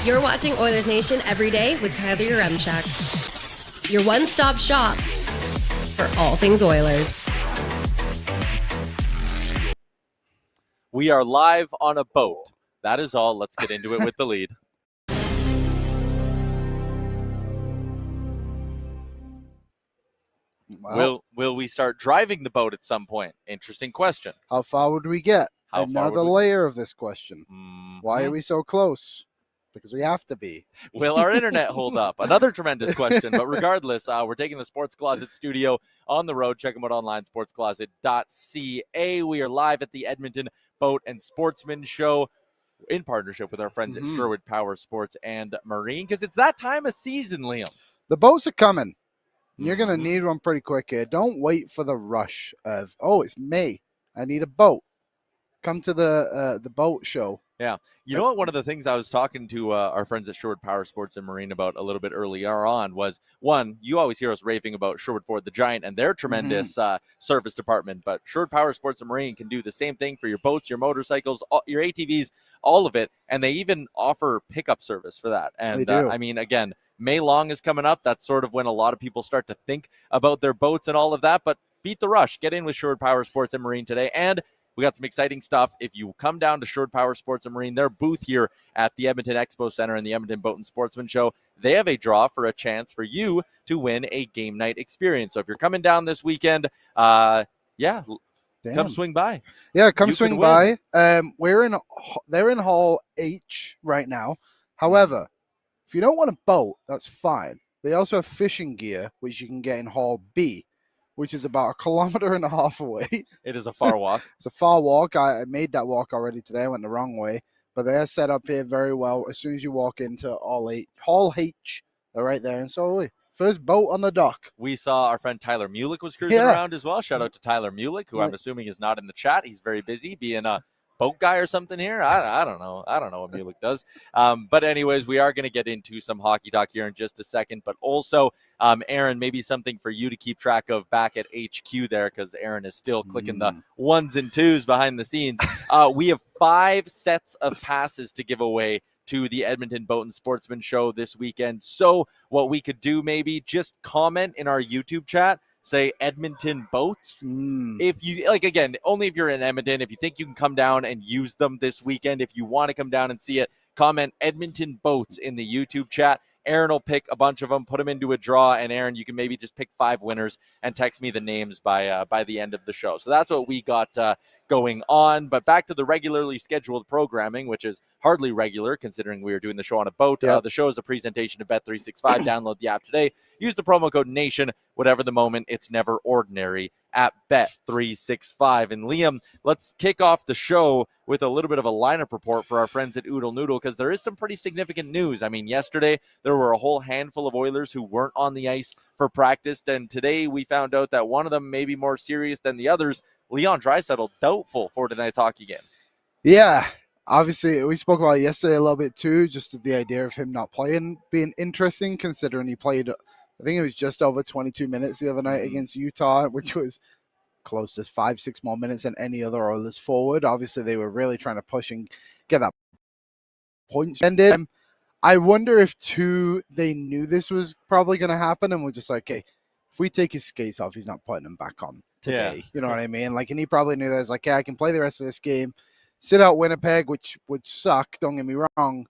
You're watching Oilers Nation every day with Tyler Yaremchuk. Your one-stop shop for all things Oilers. We are live on a boat. That is all. Let's get into it with the lead. Well, Will we start driving the boat at some point? Interesting question. how far would we get? How far Another would we- layer of this question. Mhm. Why are we so close? Because we have to be. Will our internet hold up? Another tremendous question. But regardless, we're taking the Sports Closet studio on the road. Check them out online, sportscloset.ca. We are live at the Edmonton Boat and Sportsmen Show in partnership with our friends at Sherwood Powersports and Marine, because it's that time of season, Liam. The boats are coming. You're going to need one pretty quick here. Don't wait for the rush of, oh, it's May. I need a boat. Come to the boat show. Yeah. You know what? One of the things I was talking to our friends at Sherwood Powersports and Marine about a little bit earlier on was, one, you always hear us raving about Sherwood Ford the Giant and their tremendous service department, but Sherwood Powersports and Marine can do the same thing for your boats, your motorcycles, your ATVs, all of it, and they even offer pickup service for that. And I mean, again, May long is coming up. That's sort of when a lot of people start to think about their boats and all of that, but beat the rush. Get in with Sherwood Powersports and Marine today, and we got some exciting stuff. If you come down to Sherwood Powersports and Marine, their booth here at the Edmonton Expo Center and the Edmonton Boat and Sportsman Show, they have a draw for a chance for you to win a game night experience. So if you're coming down this weekend, come swing by. Yeah, come swing by. They're in Hall H right now. However, if you don't want a boat, that's fine. They also have fishing gear, which you can get in Hall B, which is about 1.5 kilometers away. It is a far walk. It's a far walk. I made that walk already today. I went the wrong way. But they're set up here very well. As soon as you walk into Hall H, they're right there. And so, first boat on the dock. We saw our friend Tyler Mulick was cruising around as well. Shout out to Tyler Mulick, who I'm assuming is not in the chat. He's very busy being a boat guy or something here. I don't know. I don't know what Mulick does. But anyways, we are going to get into some hockey talk here in just a second. But also, Aaron, maybe something for you to keep track of back at HQ there, because Aaron is still clicking the ones and twos behind the scenes. We have 5 sets of passes to give away to the Edmonton Boat and Sportsman Show this weekend. So what we could do, maybe just comment in our YouTube chat, say Edmonton Boats. If you like, again, only if you're in Edmonton. If you think you can come down and use them this weekend, if you want to come down and see it, comment Edmonton Boats in the YouTube chat. Aaron will pick a bunch of them, put them into a draw, and Aaron, you can maybe just pick 5 winners and text me the names by the end of the show. So that's what we got going on. But back to the regularly scheduled programming, which is hardly regular considering we are doing the show on a boat. The show is a presentation of Bet365. Download the app today. Use the promo code NATION. Whatever the moment, it's never ordinary at Bet365. And Liam, let's kick off the show with a little bit of a lineup report for our friends at Oodle Noodle, because there is some pretty significant news. I mean, yesterday there were a whole handful of Oilers who weren't on the ice for practice, and today we found out that one of them may be more serious than the others. Leon Draisaitl doubtful for tonight's hockey game. Yeah, obviously we spoke about it yesterday a little bit too, just the idea of him not playing being interesting, considering he played, I think it was just over 22 minutes the other night against Utah, which was close to 5-6 more minutes than any other Oilers forward. Obviously, they were really trying to push and get that points ended. I wonder if they knew this was probably going to happen and were just like, hey, if we take his skates off, he's not putting them back on today. Yeah. You know what I mean? Like, and he probably knew that. It's like, yeah, I can play the rest of this game, sit out Winnipeg, which would suck. Don't get me wrong,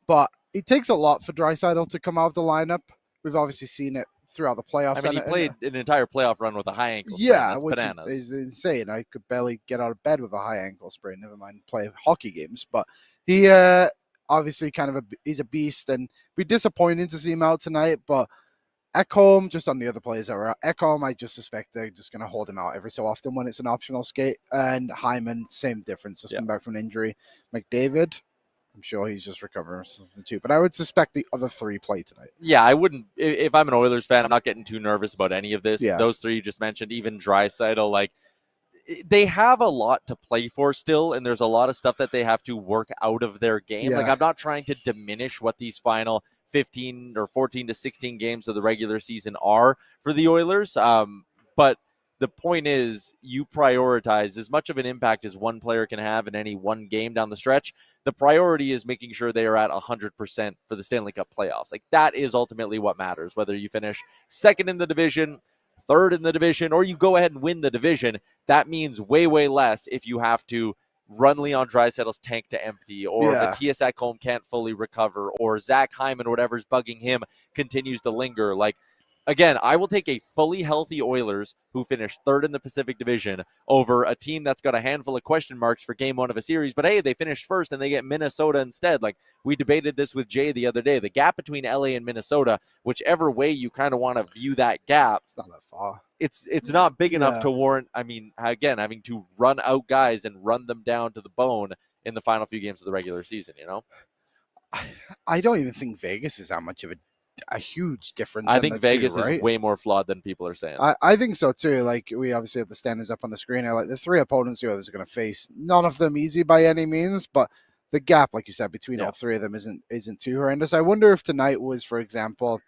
but it takes a lot for Draisaitl to come out of the lineup. We've obviously seen it throughout the playoffs. I mean, he played an entire playoff run with a high ankle sprain. Yeah, that's which bananas. is insane. I could barely get out of bed with a high ankle sprain, never mind play hockey games. But he obviously he's a beast, and be disappointing to see him out tonight. But Ekholm, just on the other players that were out, Ekholm, I just suspect they're just going to hold him out every so often when it's an optional skate. And Hyman, same difference, just coming back from an injury. McDavid, I'm sure he's just recovering something too. But I would suspect the other 3 play tonight. Yeah, I wouldn't. If I'm an Oilers fan, I'm not getting too nervous about any of this. Yeah. Those 3 you just mentioned, even Draisaitl, like, they have a lot to play for still, and there's a lot of stuff that they have to work out of their game. Yeah. Like, I'm not trying to diminish what these final 15 or 14 to 16 games of the regular season are for the Oilers. But the point is you prioritize as much of an impact as one player can have in any one game down the stretch. The priority is making sure they are at 100% for the Stanley Cup playoffs. Like, that is ultimately what matters, whether you finish second in the division, third in the division, or you go ahead and win the division. That means way, way less if you have to run Leon Draisaitl's tank to empty, or Matthias Ekholm can't fully recover, or Zach Hyman, whatever's bugging him, continues to linger. Like, again, I will take a fully healthy Oilers who finished third in the Pacific Division over a team that's got a handful of question marks for game one of a series. But hey, they finished first and they get Minnesota instead. Like, we debated this with Jay the other day. The gap between LA and Minnesota, whichever way you kind of want to view that gap, it's not that far. It's not big enough to warrant, I mean, again, having to run out guys and run them down to the bone in the final few games of the regular season, you know? I don't even think Vegas is that much of a huge difference. I think Vegas is way more flawed than people are saying. I think so too. Like, we obviously have the standings up on the screen. Like, the three opponents the others are going to face, none of them easy by any means, but the gap, like you said, between all three of them isn't too horrendous. I wonder if tonight was, for example,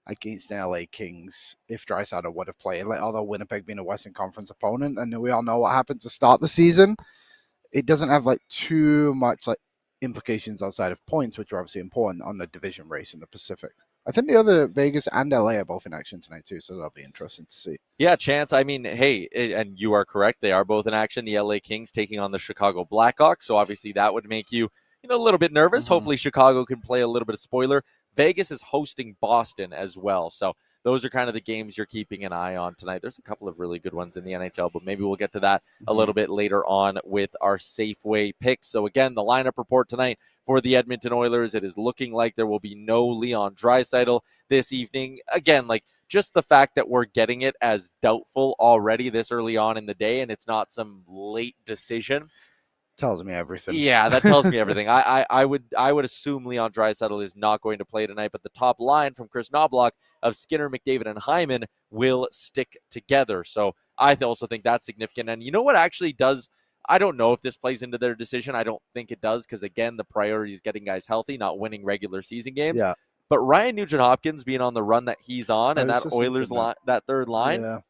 against the LA Kings, if Draisaitl would have played. Like, although Winnipeg being a Western Conference opponent, and we all know what happened to start the season, it doesn't have like too much like implications outside of points, which are obviously important on the division race in the Pacific. I think the other Vegas and LA are both in action tonight too, so that'll be interesting to see. Yeah, Chance. I mean, hey, and you are correct. They are both in action. The LA Kings taking on the Chicago Blackhawks, so obviously that would make you, a little bit nervous. Hopefully Chicago can play a little bit of spoiler. Vegas is hosting Boston as well, so those are kind of the games you're keeping an eye on tonight. There's a couple of really good ones in the NHL, but maybe we'll get to that a little bit later on with our Safeway picks. So again, the lineup report tonight for the Edmonton Oilers, it is looking like there will be no Leon Draisaitl this evening. Again, like, just the fact that we're getting it as doubtful already this early on in the day, and it's not some late decision, tells me everything. Yeah, that tells me everything. I would assume Leon Draisaitl is not going to play tonight, but the top line from Chris Knobloch of Skinner, McDavid, and Hyman will stick together. So I also think that's significant. And you know what actually does, I don't know if this plays into their decision. I don't think it does, because again, the priority is getting guys healthy, not winning regular season games. Yeah. But Ryan Nugent-Hopkins being on the run that he's on, and that Oilers line, that third line,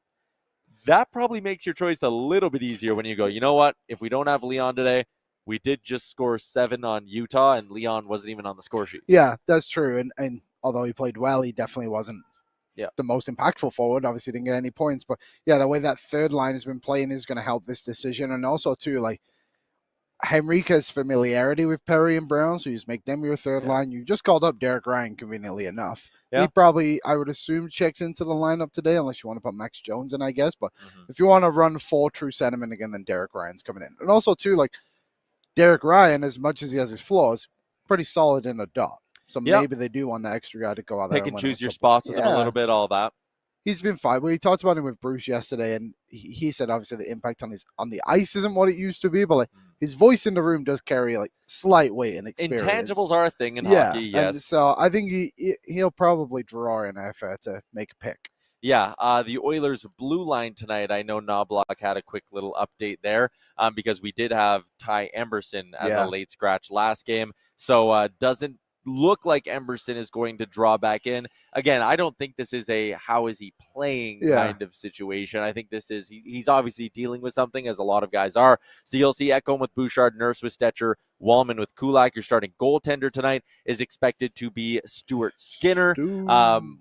that probably makes your choice a little bit easier when you go, you know what, if we don't have Leon today, we did just score 7 on Utah, and Leon wasn't even on the score sheet. Yeah, that's true. And although he played well, he definitely wasn't the most impactful forward. Obviously didn't get any points. But yeah, the way that third line has been playing is going to help this decision. And also too, like, Henrique's familiarity with Perry and Brown, so you just make them your third line. You just called up Derek Ryan, conveniently enough. Yeah. He probably, I would assume, checks into the lineup today, unless you want to put Max Jones in, I guess. But if you want to run 4 true centermen again, then Derek Ryan's coming in. And also too, like, Derek Ryan, as much as he has his flaws, pretty solid in a dot. So maybe they do want that extra guy to go out there. Pick and choose your spots with him a little bit, all that. He's been fine. We talked about him with Bruce yesterday, and he said obviously the impact on the ice isn't what it used to be, but like his voice in the room does carry like slight weight and experience. Intangibles are a thing in hockey, yes. And so I think he'll probably draw an effort to make a pick. Yeah, the Oilers' blue line tonight, I know Knobloch had a quick little update there because we did have Ty Emberson as a late scratch last game. So doesn't look like Emberson is going to draw back in. Again, I don't think this is a how is he playing kind of situation. I think this is he's obviously dealing with something, as a lot of guys are. So you'll see Ekholm with Bouchard, Nurse with Stetcher, Wallman with Kulak. Your starting goaltender tonight is expected to be Stuart Skinner.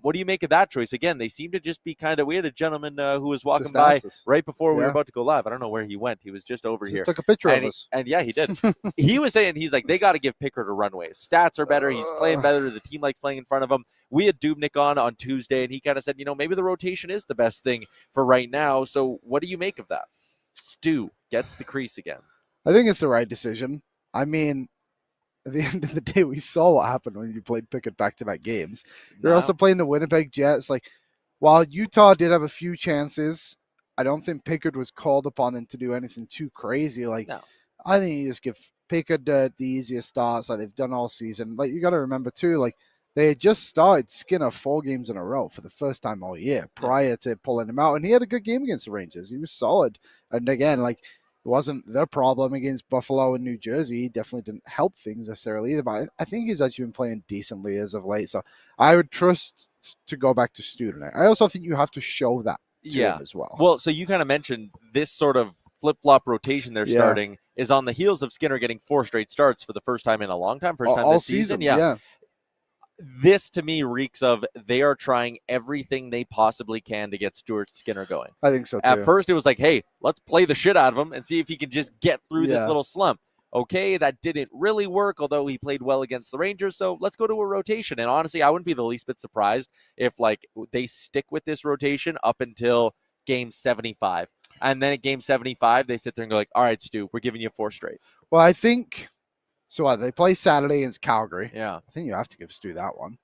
What do you make of that choice? Again, they seem to just be kind of, we had a gentleman who was walking by right before we were about to go live. I don't know where he went. He was just over here. Took a picture of us. And yeah, he did. He was saying, he's like, they got to give Pickard a runway. His stats are better. He's playing better. The team likes playing in front of him. We had Dubnyk on Tuesday, and he kind of said, maybe the rotation is the best thing for right now. So what do you make of that? Stu gets the crease again. I think it's the right decision. I mean, at the end of the day, we saw what happened when you played Pickett back-to-back games. You're also playing the Winnipeg Jets. Like, while Utah did have a few chances, I don't think Pickett was called upon to do anything too crazy. Like, I think you just give Pickett the easiest starts like they've done all season. Like, you got to remember too, like, they had just started Skinner 4 games in a row for the first time all year prior to pulling him out, and he had a good game against the Rangers. He was solid, and again, like, it wasn't the problem against Buffalo and New Jersey. He definitely didn't help things necessarily either, but I think he's actually been playing decently as of late. So I would trust to go back to Stu tonight. I also think you have to show that. him as well. Well, so you kind of mentioned this sort of flip-flop rotation they're Yeah. starting is on the heels of Skinner getting 4 straight starts for the first time in a long time, first time all this season. Yeah. This to me reeks of they are trying everything they possibly can to get Stuart Skinner going. I think so too. At first, it was like, hey, let's play the shit out of him and see if he can just get through this little slump. Okay, that didn't really work, although he played well against the Rangers, so let's go to a rotation. And honestly, I wouldn't be the least bit surprised if like they stick with this rotation up until game 75. And then at game 75, they sit there and go like, all right, Stu, we're giving you 4 straight. Well, I think so. They play Saturday against Calgary. Yeah. I think you have to give Stu that one.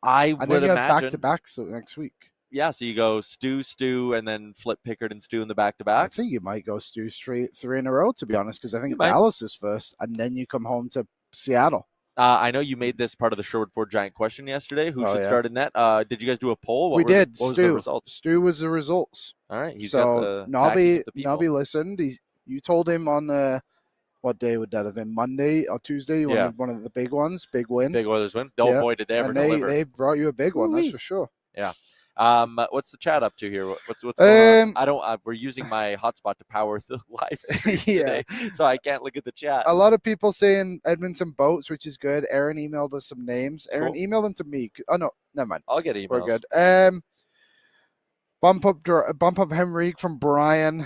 I And would then you imagine. have back-to-back so next week. Yeah, so you go Stu, and then flip Pickard and Stu in the back-to-backs. I think you might go Stu straight 3 in a row, to be honest, because I think You might. Dallas is first, and then you come home to Seattle. I know you made this part of the Sherwood Ford Giant question yesterday. Who should start in net? Did you guys do a poll? We did. What was Stu. the results? Stu was the results. All right. He's so got the backing of the people. Nobby listened. You told him on what day would that have been? Monday or Tuesday? One of the big ones. Big win. Big Oilers win. Oh, boy, did they ever deliver. They brought you a big one, that's for sure. Yeah. What's the chat up to here? What's going on? We're using my hotspot to power the live stream today, so I can't look at the chat. A lot of people saying Edmonton boats, which is good. Aaron emailed us some names. Aaron, email them to me. Oh no, never mind. I'll get emails. We're good. Bump up Henrique from Brian,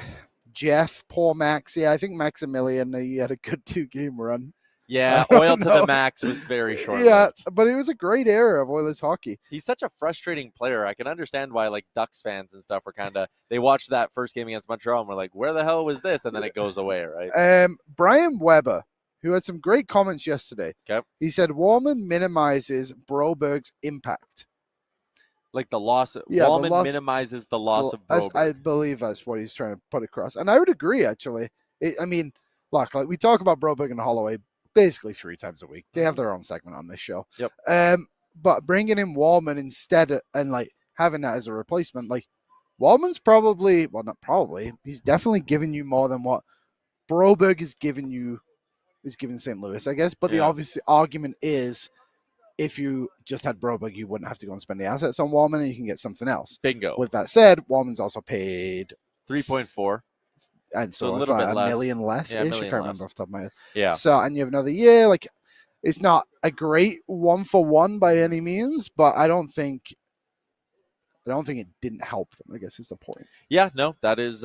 Jeff, Paul Max. Yeah, I think Maximilian. He had a good 2-game run. Yeah, oil to the max was very short. Yeah, but it was a great era of Oilers hockey. He's such a frustrating player. I can understand why like Ducks fans and stuff are kind of they watched that first game against Montreal and were like, where the hell was this? And then it goes away, right? Brian Weber, who had some great comments yesterday. Okay. He said Wallman minimizes Broberg's impact. Like the loss. Wallman minimizes the loss of Broberg. I believe that's what he's trying to put across. And I would agree, actually. Look, like we talk about Broberg and Holloway basically 3 times a week. They have their own segment on this show. Yep. But bringing in Wallman instead and like having that as a replacement, like Wallman's he's definitely giving you more than what Broberg is giving St. Louis, I guess. But the obvious argument is if you just had Broberg, you wouldn't have to go and spend the assets on Wallman and you can get something else. Bingo. With that said, Wallman's also paid 3.4. And so a it's little bit a less. million less. I can't less. remember off the top of my head. Yeah. So, and you have another year. Like, it's not a great 1-for-1 by any means, but I don't think it didn't help them, I guess is the point. Yeah, no, that is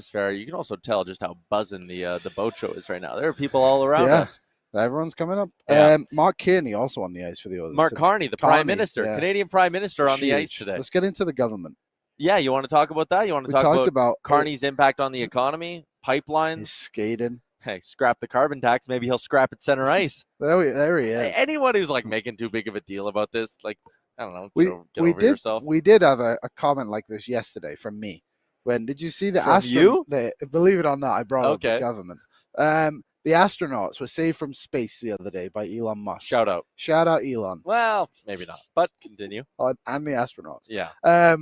fair. You can also tell just how buzzing the boat show is right now. There are people all around us. Everyone's coming up. Yeah. Mark Kearney also on the ice for the Oilers. Mark Carney, the Prime Minister, Canadian Prime Minister on the ice today. Let's get into the government. Yeah, you want to talk about that? You want to talk about Carney's impact on the economy, pipelines? He's skating. Hey, scrap the carbon tax. Maybe he'll scrap it center ice. There he is. Anyone who's like making too big of a deal about this, like, I don't know, get over yourself. We did have a comment like this yesterday from me. Did you see the believe it or not, I brought up the government. The astronauts were saved from space the other day by Elon Musk. Shout out Elon. Well, maybe not, but continue. And the astronauts. Yeah.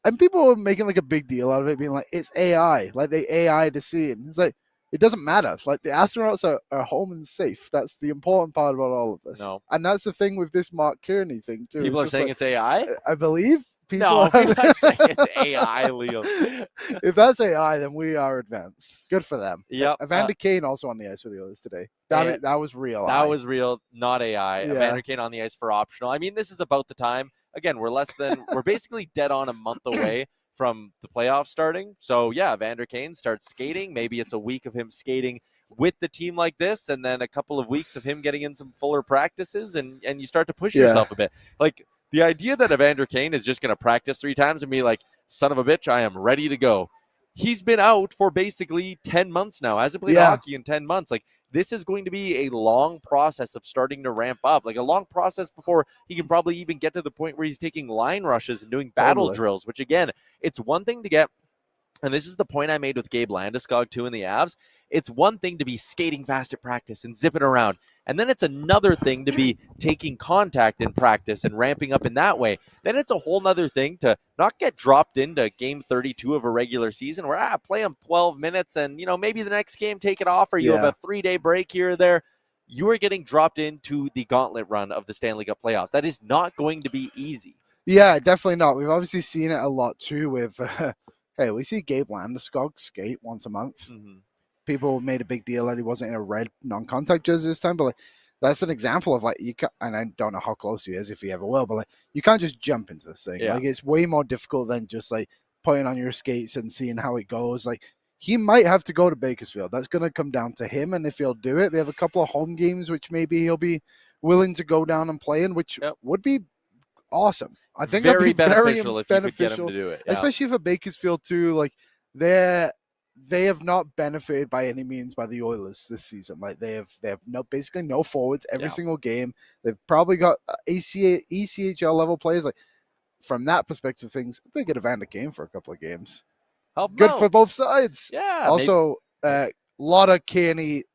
And people were making like a big deal out of it, being like, it's AI. Like they AI the scene. It's like, it doesn't matter. Like the astronauts are home and safe. That's the important part about all of this. No. And that's the thing with this Mark Kearney thing too. People are saying it's AI? I believe. No, I'm not saying it's AI, Liam. If that's AI, then we are advanced. Good for them. Yep. Evander Kane also on the ice for the Oilers today. That was real. That was real, not AI. Yeah. Evander Kane on the ice for optional. I mean, this is about the time. Again, we're basically dead on a month away from the playoffs starting. So yeah, Evander Kane starts skating. Maybe it's a week of him skating with the team like this, and then a couple of weeks of him getting in some fuller practices, and you start to push yourself a bit. Like the idea that Evander Kane is just going to practice 3 times and be like, son of a bitch, I am ready to go. He's been out for basically 10 months now. Hasn't played hockey in 10 months. Like, this is going to be a long process of starting to ramp up, like a long process before he can probably even get to the point where he's taking line rushes and doing battle drills, which again, it's one thing to get. And this is the point I made with Gabe Landeskog too in the Avs. It's one thing to be skating fast at practice and zipping around. And then it's another thing to be taking contact in practice and ramping up in that way. Then it's a whole nother thing to not get dropped into game 32 of a regular season where play them 12 minutes and, maybe the next game take it off or you have a 3-day break here or there. You are getting dropped into the gauntlet run of the Stanley Cup playoffs. That is not going to be easy. Yeah, definitely not. We've obviously seen it a lot too with, hey, we see Gabe Landeskog skate once a month. Mm-hmm. People made a big deal that he wasn't in a red non-contact jersey this time, but like, that's an example of like you can, and I don't know how close he is if he ever will, but like you can't just jump into this thing. Yeah. Like it's way more difficult than just like putting on your skates and seeing how it goes. Like he might have to go to Bakersfield. That's going to come down to him, and if he'll do it, they have a couple of home games which maybe he'll be willing to go down and play in, which would be awesome. I think very that'd be beneficial very if you could beneficial, get him to do it. Yeah. especially for Bakersfield too. Like they have not benefited by any means by the Oilers this season. Like they have basically no forwards every single game. They've probably got ECHL level players. Like from that perspective, things they get a Vander Kane for a couple of games. Help Good out. for both sides. Yeah. Also, a lot of Kearney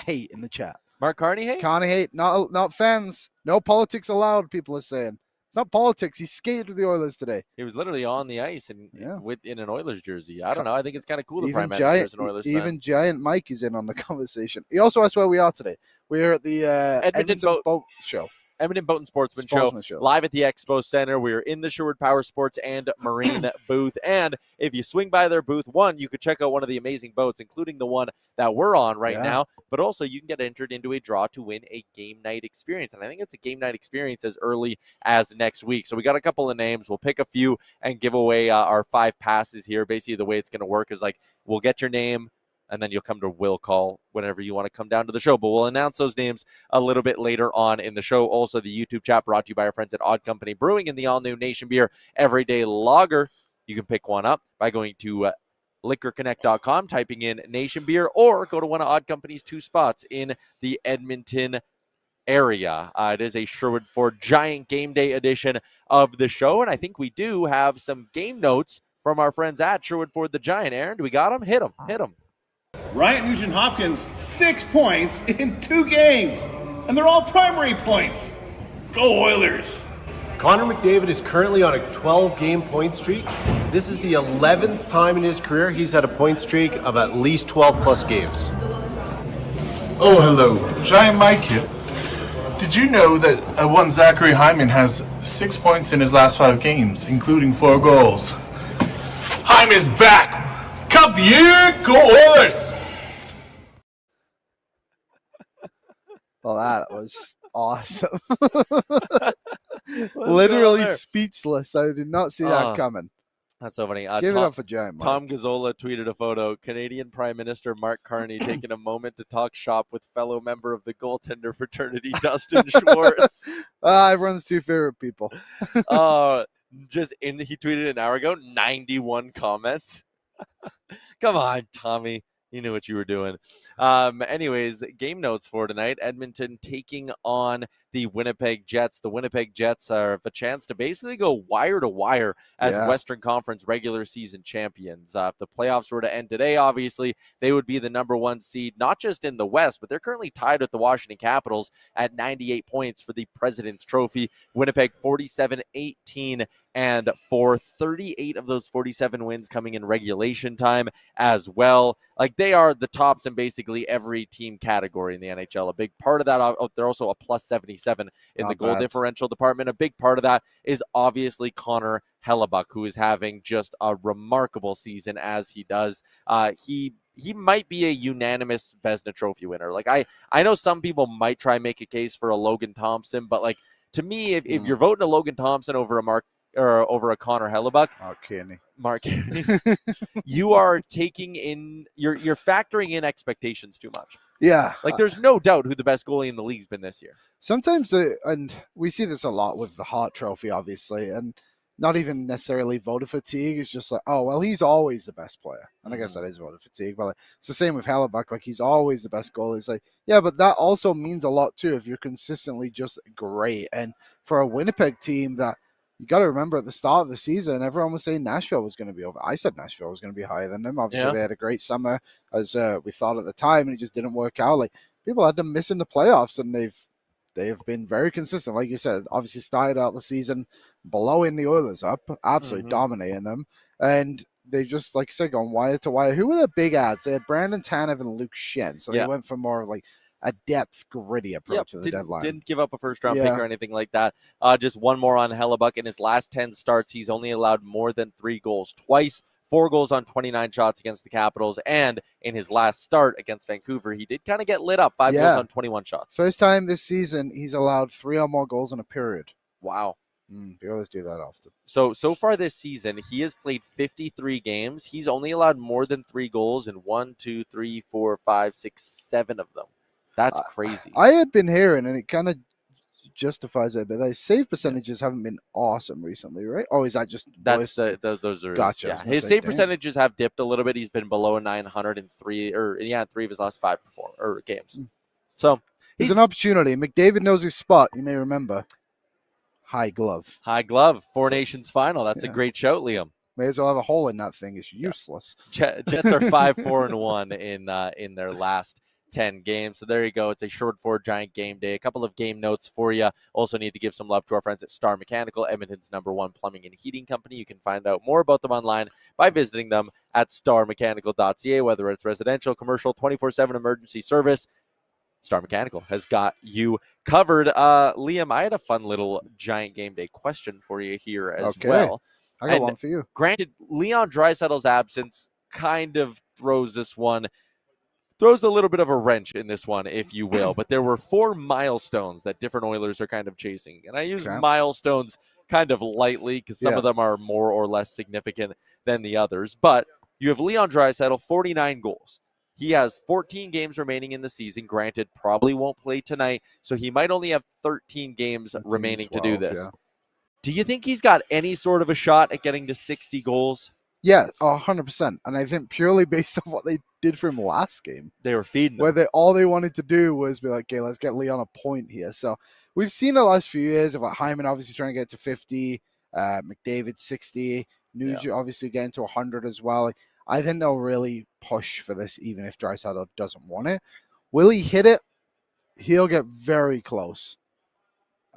hate in the chat. Mark Carney hate? Carney hate. Not fans. No politics allowed. People are saying. It's not politics. He skated with the Oilers today. He was literally on the ice in an Oilers jersey. I don't know. I think it's kind of cool. The Prime Minister is an Oilers fan. Even Giant Mike is in on the conversation. He also asked where we are today. We're at the Edmonton Boat Show. Edmonton Boat and Sportsman Show, live at the Expo Center. We're in the Sherwood Powersports and Marine booth. And if you swing by their booth, one, you could check out one of the amazing boats, including the one that we're on right now. But also, you can get entered into a draw to win a game night experience. And I think it's a game night experience as early as next week. So we got a couple of names. We'll pick a few and give away our 5 passes here. Basically, the way it's going to work is like we'll get your name, and then you'll come to will call whenever you want to come down to the show. But we'll announce those names a little bit later on in the show. Also, the YouTube chat brought to you by our friends at Odd Company Brewing and the all-new Nation Beer Everyday Lager. You can pick one up by going to liquorconnect.com, typing in Nation Beer, or go to one of Odd Company's 2 spots in the Edmonton area. It is a Sherwood Ford Giant Game Day edition of the show, and I think we do have some game notes from our friends at Sherwood Ford the Giant. Aaron, do we got them? Hit them. Ryan Nugent-Hopkins, 6 points in 2 games, and they're all primary points. Go Oilers! Connor McDavid is currently on a 12-game point streak. This is the 11th time in his career he's had a point streak of at least 12-plus games. Oh, hello. Giant Mike here. Did you know that one Zachary Hyman has 6 points in his last 5 games, including 4 goals? Hyman's back! Cup year, go Oilers! Well, that was awesome. Literally speechless. I did not see that coming. That's so funny. Give it up for Giant Mike. Tom Gazzola tweeted a photo. Canadian Prime Minister Mark Carney taking a moment to talk shop with fellow member of the goaltender fraternity, Dustin Schwartz. Everyone's 2 favorite people. He tweeted an hour ago, 91 comments. Come on, Tommy. You knew what you were doing. Anyways, game notes for tonight. Edmonton taking on the Winnipeg Jets. The Winnipeg Jets are the chance to basically go wire to wire as Western Conference regular season champions. If the playoffs were to end today, obviously, they would be the number 1 seed, not just in the West, but they're currently tied with the Washington Capitals at 98 points for the President's Trophy. Winnipeg 47-18, and for 38 of those 47 wins coming in regulation time as well. Like, they are the tops in basically every team category in the NHL. A big part of that, they're also a plus 77 in the goal differential department. A big part of that is obviously Connor Hellebuyck, who is having just a remarkable season as he does. He might be a unanimous Vezina Trophy winner. Like, I know some people might try and make a case for a Logan Thompson, but like, to me, if you're voting a Logan Thompson over a Connor Hellebuyck, Mark Kearney, you are taking in, you're factoring in expectations too much. Yeah. Like, there's no doubt who the best goalie in the league's been this year. Sometimes, and we see this a lot with the Hart Trophy, obviously, and not even necessarily voter fatigue. It's just like, oh, well, he's always the best player. And I guess that is voter fatigue, but like, it's the same with Hellebuyck. Like, he's always the best goalie. It's like, yeah, but that also means a lot, too, if you're consistently just great. And for a Winnipeg team that, you got to remember at the start of the season, everyone was saying Nashville was going to be over. I said Nashville was going to be higher than them. Obviously, they had a great summer, as we thought at the time, and it just didn't work out. Like, people had them missing the playoffs, and they've been very consistent. Like you said, obviously started out the season blowing the Oilers up, absolutely dominating them, and they just, like you said, going wire to wire. Who were the big ads? They had Brandon Tanev and Luke Shen, so they went for more of like a depth, gritty approach to the deadline. Didn't give up a first-round pick or anything like that. Just one more on Hellebuck. In his last 10 starts, he's only allowed more than 3 goals twice. 4 goals on 29 shots against the Capitals, and in his last start against Vancouver, he did kind of get lit up. 5 goals on 21 shots. First time this season, he's allowed 3 or more goals in a period. Wow. The Oilers do that often. So far this season, he has played 53 games. He's only allowed more than 3 goals in 1, 2, 3, 4, 5, 6, 7 of them. That's crazy. I had been hearing, and it kind of justifies it, but his save percentages haven't been awesome recently, right? Oh, is that just those are gotcha? Yeah. His save percentages have dipped a little bit. He's been below 903 in 3 of his last 5 games. So there's an opportunity. McDavid knows his spot. You may remember high glove, 4 Nations final. That's a great shout, Liam. May as well have a hole in that thing. It's useless. Jets are 5-4-1 in their last 10 games. So there you go. It's a Sherwood Ford Giant game day. A couple of game notes for you. Also need to give some love to our friends at Star Mechanical, Edmonton's #1 plumbing and heating company. You can find out more about them online by visiting them at starmechanical.ca, whether it's residential, commercial, 24/7 emergency service. Star Mechanical has got you covered. Liam, I had a fun little Giant game day question for you here as well. I got one for you. Granted, Leon Draisaitl's absence kind of throws a little bit of a wrench in this one, if you will. But there were 4 milestones that different Oilers are kind of chasing. And I use milestones kind of lightly because some of them are more or less significant than the others. But you have Leon Draisaitl, 49 goals. He has 14 games remaining in the season. Granted, probably won't play tonight, so he might only have 13 games remaining 12, to do this. Yeah. Do you think he's got any sort of a shot at getting to 60 goals? Yeah, 100%. And I think purely based on what they did for him last game. They were feeding him. Where all they wanted to do was be like, okay, let's get Leon a point here. So we've seen the last few years of Hyman obviously trying to get to 50, McDavid 60, Nugent obviously getting to 100 as well. I think they'll really push for this even if Draisaitl doesn't want it. Will he hit it? He'll get very close.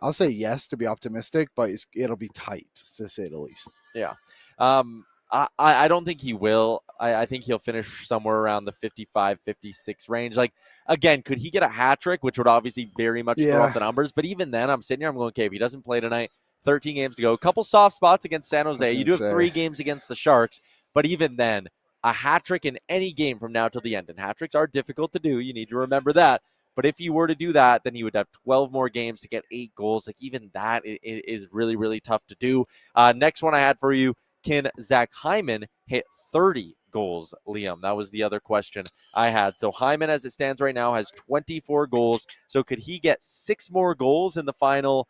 I'll say yes to be optimistic, but it'll be tight, to say the least. Yeah. I don't think he will. I think he'll finish somewhere around the 55, 56 range. Like, again, could he get a hat trick, which would obviously very much throw off the numbers? But even then, I'm sitting here, I'm going, okay, if he doesn't play tonight, 13 games to go. A couple soft spots against San Jose. You do have 3 games against the Sharks. But even then, a hat trick in any game from now till the end. And hat tricks are difficult to do. You need to remember that. But if you were to do that, then you would have 12 more games to get 8 goals. Like, even that is really, really tough to do. Next one I had for you. Can Zach Hyman hit 30 goals, Liam? That was the other question I had. So Hyman, as it stands right now, has 24 goals. So could he get 6 more goals in the final,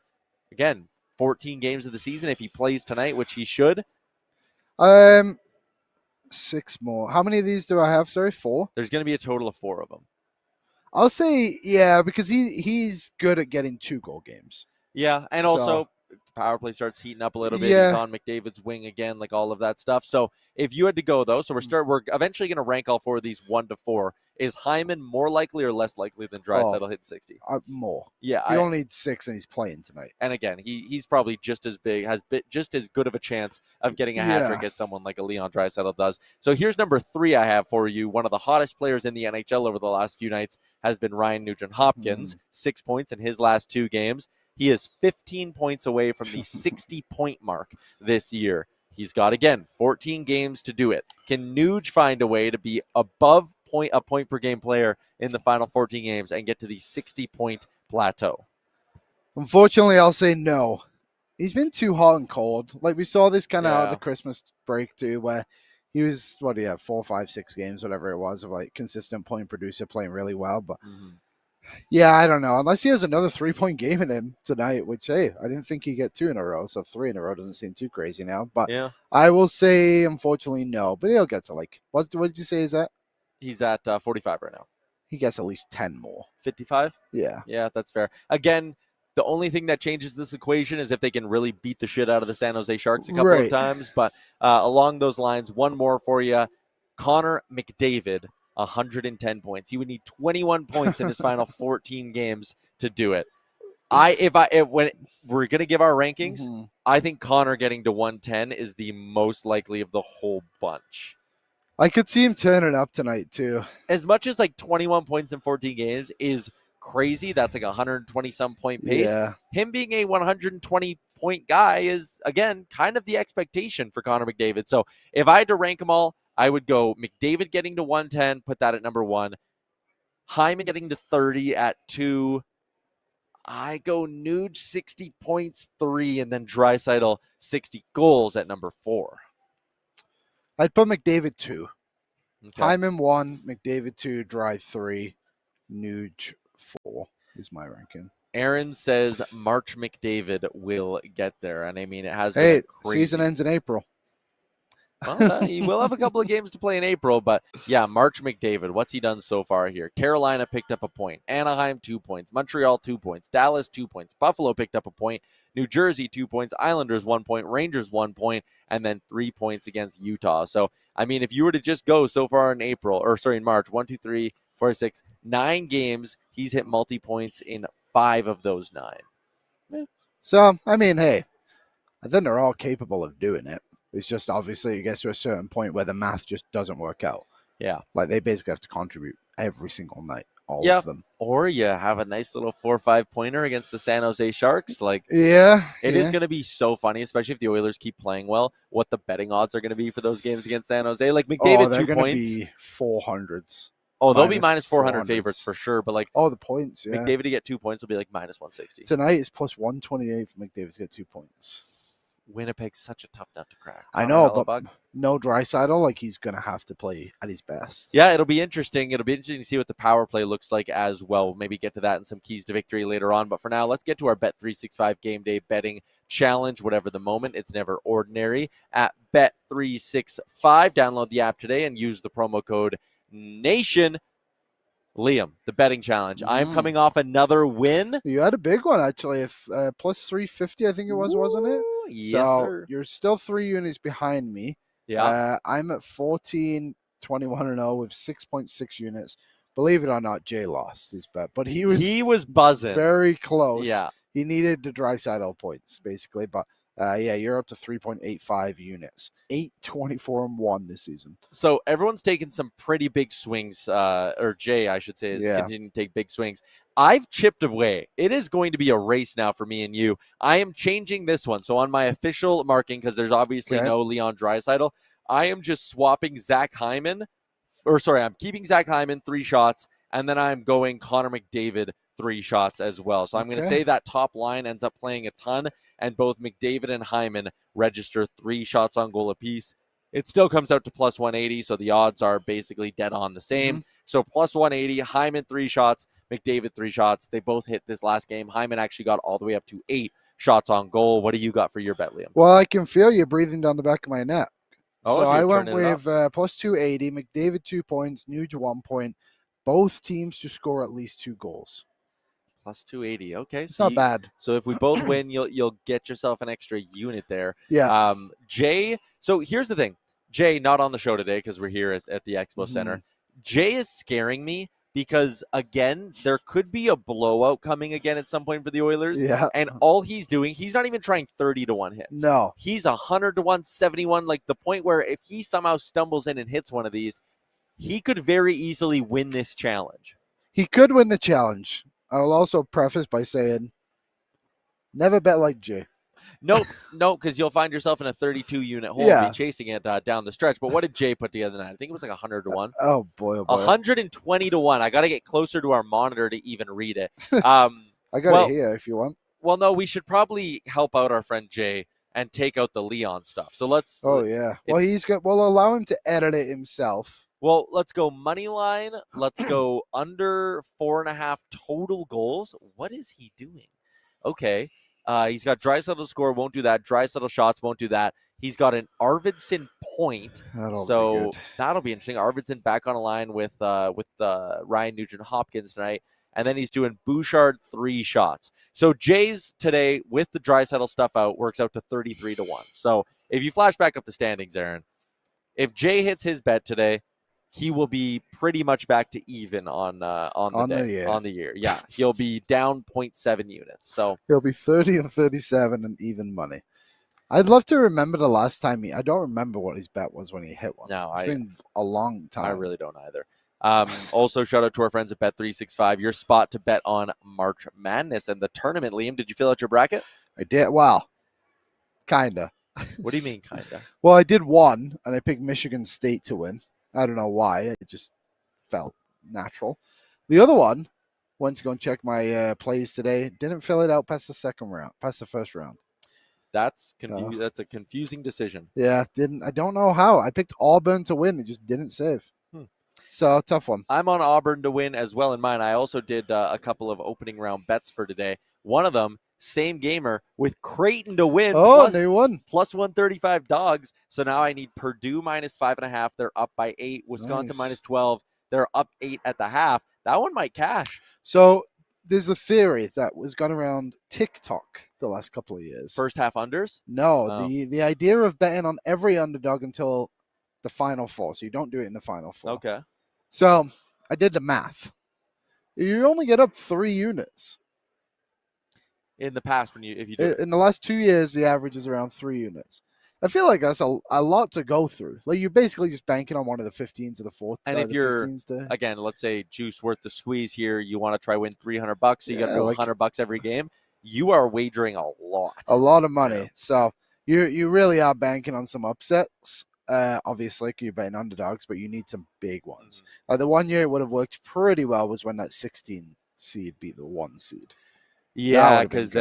again, 14 games of the season if he plays tonight, which he should? 6 more. How many of these do I have? Sorry, 4? There's going to be a total of 4 of them. I'll say, yeah, because he's good at getting 2-goal games. Yeah, and also power play starts heating up a little bit. He's on McDavid's wing again, like all of that stuff. So if you had to go, though, so we're eventually going to rank all 4 of these 1 to 4. Is Hyman more likely or less likely than Draisaitl hit 60? More. Yeah. He only needs 6 and he's playing tonight. And again, he's probably just as big, just as good of a chance of getting a hat trick as someone like a Leon Draisaitl does. So here's number 3 I have for you. One of the hottest players in the NHL over the last few nights has been Ryan Nugent-Hopkins. 6 points in his last 2 games. He is 15 points away from the 60-point mark this year. He's got, again, 14 games to do it. Can Nuge find a way to be above a point per game player in the final 14 games and get to the 60-point plateau? Unfortunately, I'll say no. He's been too hot and cold. Like, we saw this kind of out of the Christmas break, too, where he was, 4, 5, 6 games, whatever it was, of, like, consistent point producer playing really well. But, yeah, I don't know. Unless he has another 3-point game in him tonight, which, hey, I didn't think he'd get 2 in a row, so 3 in a row doesn't seem too crazy now. But I will say, unfortunately, no. But he'll get to, like, what did you say is that? He's at 45 right now. He gets at least 10 more. 55? Yeah. Yeah, that's fair. Again, the only thing that changes this equation is if they can really beat the shit out of the San Jose Sharks a couple of times. But along those lines, one more for you. Connor McDavid, 110 points. He would need 21 points in his final 14 games to do it. When we're going to give our rankings, I think Connor getting to 110 is the most likely of the whole bunch. I could see him turning up tonight, too. As much as, like, 21 points in 14 games is crazy. That's like 120 some point pace. Yeah. Him being a 120 point guy is, again, kind of the expectation for Connor McDavid. So if I had to rank them all, I would go McDavid getting to 110, put that at number 1. Hyman getting to 30 at 2. I go Nuge 60 points 3, and then Draisaitl 60 goals at number 4. I'd put McDavid 2. Okay. Hyman 1, McDavid 2, Dry 3, Nuge 4 is my ranking. Aaron says March McDavid will get there. And I mean, it has Hey, been crazy. season ends in April. Well, he will have a couple of games to play in April, but yeah, March McDavid, what's he done so far here? Carolina picked up a point. Anaheim, 2 points. Montreal, 2 points. Dallas, 2 points. Buffalo picked up a point. New Jersey, 2 points. Islanders, 1 point. Rangers, 1 point. And then 3 points against Utah. So, I mean, if you were to just go so far in March, 1, 2, 3, 4, 6, 9 games, he's hit multi-points in 5 of those 9. So, I mean, hey, I think they're all capable of doing it. It's just obviously it gets to a certain point where the math just doesn't work out. Yeah. Like they basically have to contribute every single night, all Yeah. of them. Or you have a nice little 4 or 5 pointer against the San Jose Sharks. Like, Yeah. it is going to be so funny, especially if the Oilers keep playing well, what the betting odds are going to be for those games against San Jose. Like McDavid, they're 2 gonna points. be 400s. Oh, they'll be minus minus 400 400s. favorites for sure. But like Oh, the points, yeah. McDavid to get 2 points will be like minus 160. Tonight is plus 128 for McDavid to get 2 points. Winnipeg's such a tough nut to crack. I Connor know, Hellebuck. but no Draisaitl, like he's going to have to play at his best. Yeah, it'll be interesting. It'll be interesting to see what the power play looks like as well. Maybe get to that and some keys to victory later on. But for now, let's get to our Bet365 Gameday Betting Challenge. Whatever the moment, it's never ordinary. At Bet365, download the app today and use the promo code NATION. Liam, the betting challenge. I'm coming off another win. You had a big one, actually. If plus 350, I think it was, wasn't it? Yes, so sir. You're still 3 units behind me. Yeah. I'm at 14, 21-0 with 6.6 units. Believe it or not, Jay lost his bet, but he was buzzing. very close. Yeah. He needed the Draisaitl points, basically. But, yeah, you're up to 3.85 units. 8-24-1 this season. So everyone's taken some pretty big swings, or Jay, I should say, is Yeah. continuing to take big swings. I've chipped away. It is going to be a race now for me and you. I am changing this one. So on my official marking, because there's obviously no Leon Draisaitl, I am just swapping Zach Hyman. I'm keeping Zach Hyman 3 shots, and then I'm going Connor McDavid 3 shots as well. So I'm going to say that top line ends up playing a ton, and both McDavid and Hyman register 3 shots on goal apiece. It still comes out to plus 180, so the odds are basically dead on the same. So plus 180, Hyman 3 shots, McDavid 3 shots. They both hit this last game. Hyman actually got all the way up to 8 shots on goal. What do you got for your bet, Liam? Well, I can feel you breathing down the back of my neck. Oh, so so I you're went turning it with plus 280, McDavid 2 points, Nuge 1 point. Both teams to score at least 2 goals. Plus 280. Okay. It's not bad. So if we both win, you'll get yourself an extra unit there. Yeah. Jay, so here's the thing. Jay, not on the show today because we're here at the Expo Center. Jay is scaring me because, again, there could be a blowout coming again at some point for the Oilers. Yeah. And all he's doing, he's not even trying 30-1 hits. No. He's 100-1, 71, like the point where if he somehow stumbles in and hits one of these, he could very easily win this challenge. He could win the challenge. I will also preface by saying, never bet like Jay. No, because you'll find yourself in a 32-unit hole and be chasing it down the stretch. But what did Jay put together tonight? I think it was like 100-1. Oh, boy, oh, boy. 120-1. I got to get closer to our monitor to even read it. I got it here if you want. Well, no, we should probably help out our friend Jay and take out the Leon stuff. So let's. Oh, yeah. Well, we'll allow him to edit it himself. Well, let's go money line. Let's go under 4.5 total goals. What is he doing? Okay. He's got Draisaitl to score, won't do that. Draisaitl shots, won't do that. He's got an Arvidsson point. That'll be interesting. Arvidsson back on a line with Ryan Nugent-Hopkins tonight. And then he's doing Bouchard 3 shots. So Jay's today, with the Draisaitl stuff out, works out to 33-1. So if you flash back up the standings, Aaron, if Jay hits his bet today, he will be pretty much back to even on the year. Yeah, he'll be down 0.7 units. So he'll be 30 and 37 and even money. I'd love to remember the last time I don't remember what his bet was when he hit one. No, it's been a long time. I really don't either. Also, shout out to our friends at Bet365, your spot to bet on March Madness and the tournament. Liam, did you fill out your bracket? I did. Well, kinda. What do you mean, kind of? Well, I did one, and I picked Michigan State to win. I don't know why. It just felt natural. The other one, went to go and check my plays today. Didn't fill it out past the first round. That's That's a confusing decision. Yeah, didn't. I don't know how. I picked Auburn to win. It just didn't save. So, tough one. I'm on Auburn to win as well in mine. I also did a couple of opening round bets for today. One of them, same gamer, with Creighton to win. Oh, they won. Plus 135 dogs. So now I need Purdue minus 5.5. They're up by 8. Wisconsin minus 12. They're up 8 at the half. That one might cash. So there's a theory that was gone around TikTok the last couple of years. First half unders? No, the idea of betting on every underdog until the Final Four. So you don't do it in the Final Four. Okay. So I did the math. You only get up 3 units. In the past, if you do In the last 2 years, the average is around 3 units. I feel like that's a lot to go through. Like, you're basically just banking on one of the 15s to the fourth. And if you're, again, let's say juice worth the squeeze here, you want to try win $300, so you got to do $100 every game. You are wagering a lot. A lot of money. Yeah. So you really are banking on some upsets. Obviously, you're betting underdogs, but you need some big ones. The one year it would have worked pretty well was when that 16 seed beat the 1 seed. Yeah, because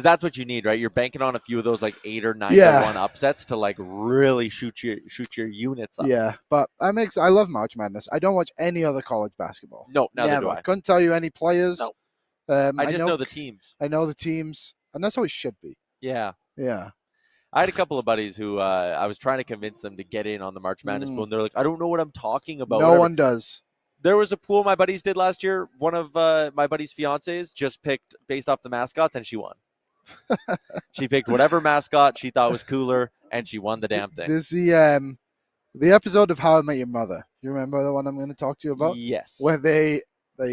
that's what you need, right? You're banking on a few of those like 8 or 9 to 1 upsets to like really shoot your units up. Yeah, but I love March Madness. I don't watch any other college basketball. No, neither do I. Couldn't tell you any players. No. I just know the teams. I know the teams, and that's how it should be. Yeah. Yeah. I had a couple of buddies who I was trying to convince them to get in on the March Madness pool, and they're like, I don't know what I'm talking about. No one does. There was a pool my buddies did last year. One of my buddy's fiancés just picked based off the mascots, and she won. She picked whatever mascot she thought was cooler, and she won the damn thing. There's the episode of How I Met Your Mother. You remember the one I'm going to talk to you about? Yes. Where they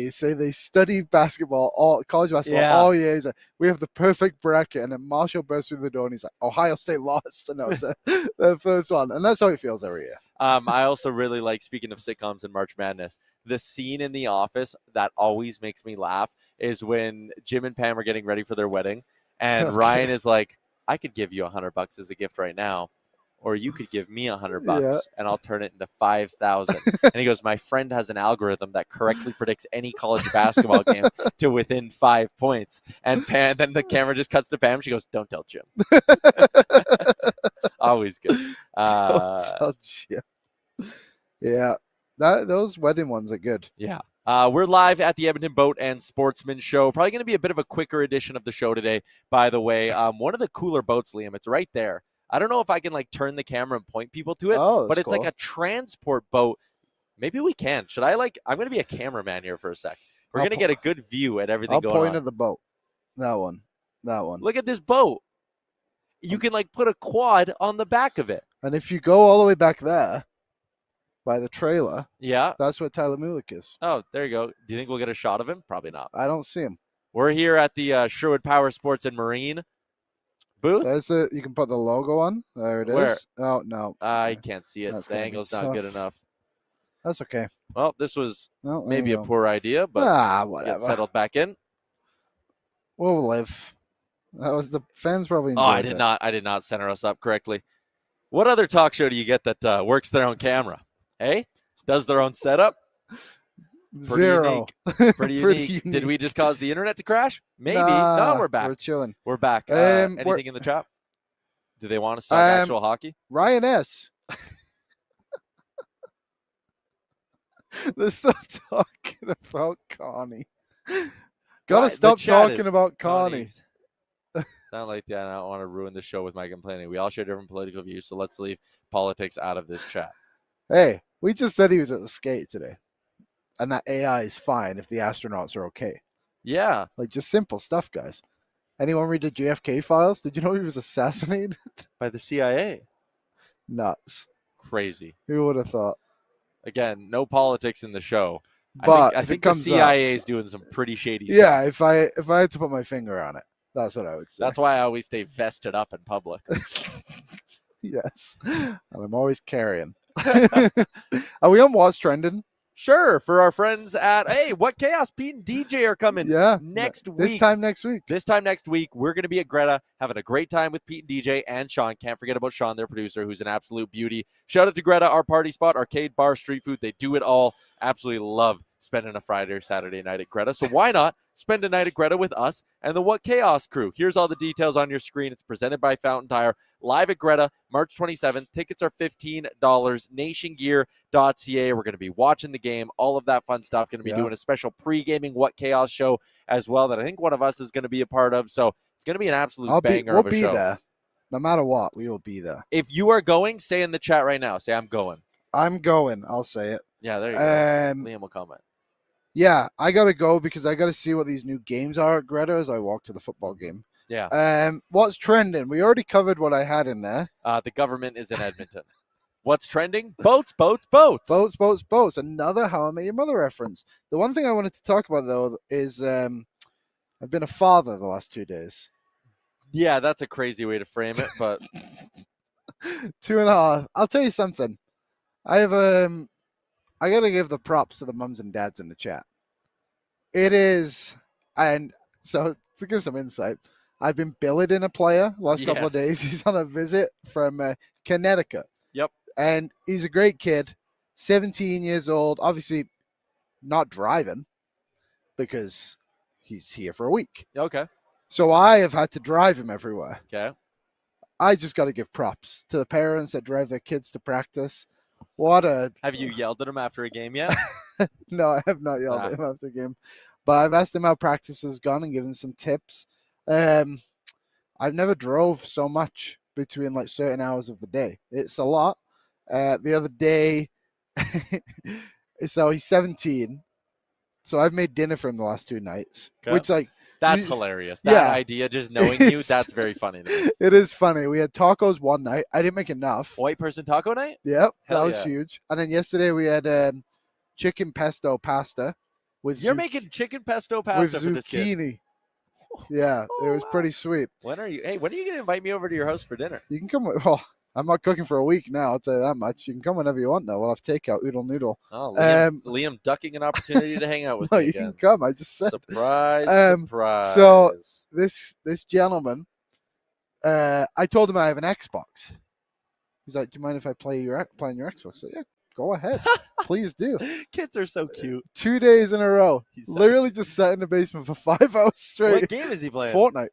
say they study college basketball all year. He's like, we have the perfect bracket, and then Marshall bursts through the door, and he's like, Ohio State lost, and that was the first one, and that's how it feels every year. I also really like, speaking of sitcoms and March Madness, the scene in The Office that always makes me laugh is when Jim and Pam are getting ready for their wedding, and Ryan is like, I could give you $100 as a gift right now, or you could give me $100 and I'll turn it into 5,000. And he goes, my friend has an algorithm that correctly predicts any college basketball game to within 5 points. And Pam, then the camera just cuts to Pam. She goes, don't tell Jim. Always good. Don't tell Jim. Yeah, those wedding ones are good. Yeah. We're live at the Edmonton Boat and Sportsmen show. Probably going to be a bit of a quicker edition of the show today, by the way. One of the cooler boats, Liam, it's right there. I don't know if I can like turn the camera and point people to it, but it's like a transport boat. Maybe we can. Should I I'm going to be a cameraman here for a sec. We're going to get a good view at everything going on. I'll point at the boat. That one. Look at this boat. You can like put a quad on the back of it. And if you go all the way back there by the trailer, that's where Tyler Mulick is. Oh, there you go. Do you think we'll get a shot of him? Probably not. I don't see him. We're here at the Sherwood Powersports and Marine booth. There's it. You can put the logo on. There it is. Oh, no. I can't see it. The angle's not good enough. That's okay. Well, this was maybe a poor idea, but whatever. get settled back in. We'll live. That was the fans probably enjoyed I did not center us up correctly. What other talk show do you get that works their own camera? Hey? Does their own setup? Zero. Pretty unique. Did we just cause the internet to crash? Maybe. No, we're back. We're chilling. We're back. Anything in the chat? Do they want us to talk actual hockey? Ryan S. They're still talking about Connie. Gotta stop talking about Connie. Not like that. I don't want to ruin the show with my complaining. We all share different political views, so let's leave politics out of this chat. Hey, we just said he was at the skate today. And that AI is fine if the astronauts are okay. Yeah. Like, just simple stuff, guys. Anyone read the JFK files? Did you know he was assassinated? By the CIA. Nuts. Crazy. Who would have thought? Again, no politics in the show. But I think the CIA is doing some pretty shady stuff. Yeah, if I had to put my finger on it, that's what I would say. That's why I always stay vested up in public. Yes. And I'm always carrying. Are we on What's Trending? Sure, for our friends at What Chaos, Pete and DJ are coming next week. This time next week. This time next week, we're going to be at Greta having a great time with Pete and DJ and Sean. Can't forget about Sean, their producer, who's an absolute beauty. Shout out to Greta, our party spot, arcade, bar, street food. They do it all. Absolutely love spending a Friday or Saturday night at Greta. So why not spend a night at Greta with us and the What Chaos crew? Here's all the details on your screen. It's presented by Fountain Tire. Live at Greta, March 27th. Tickets are $15. NationGear.ca. We're going to be watching the game, all of that fun stuff. Going to be doing a special pre-gaming What Chaos show as well that I think one of us is going to be a part of. So it's going to be an absolute banger of a show. We'll be there. No matter what, we will be there. If you are going, say in the chat right now. Say, I'm going. I'm going. I'll say it. Yeah, there you go. Liam will comment. Yeah, I got to go because I got to see what these new games are at Greta as I walk to the football game. Yeah. What's trending? We already covered what I had in there. The government is in Edmonton. What's trending? Boats, boats, boats. Boats, boats, boats. Another How I Met Your Mother reference. The one thing I wanted to talk about, though, is I've been a father the last 2 days. Yeah, that's a crazy way to frame it, but 2.5. I'll tell you something. I have I gotta give the props to the mums and dads in the chat. It is, and so to give some insight, I've been billeting a player last couple of days. He's on a visit from Connecticut. Yep. And he's a great kid, 17 years old, obviously not driving because he's here for a week. Okay. So I have had to drive him everywhere. Okay. I just got to give props to the parents that drive their kids to practice. Have you yelled at him after a game yet? No, I have not yelled at him after a game. But I've asked him how practice has gone and given him some tips. I've never drove so much between like certain hours of the day. It's a lot. The other day, so he's 17. So I've made dinner for him the last 2 nights, which that's hilarious. That idea, just knowing you, that's very funny to me. It is funny. We had tacos one night. I didn't make enough. White person taco night? Yep, that was huge. And then yesterday we had chicken pesto pasta. You're making chicken pesto pasta for this kid? Zucchini. Yeah, it was pretty sweet. When are you going to invite me over to your house for dinner? You can come. Well, I'm not cooking for a week now, I'll tell you that much. You can come whenever you want, though. We'll have takeout, oodle noodle. Oh, Liam ducking an opportunity to hang out with me again. You can come. I just said. Surprise, surprise. So this gentleman, I told him I have an Xbox. He's like, do you mind if I play on your Xbox? Like, yeah, go ahead. Please do. Kids are so cute. 2 days in a row. Literally just sat in the basement for 5 hours straight. What game is he playing? Fortnite.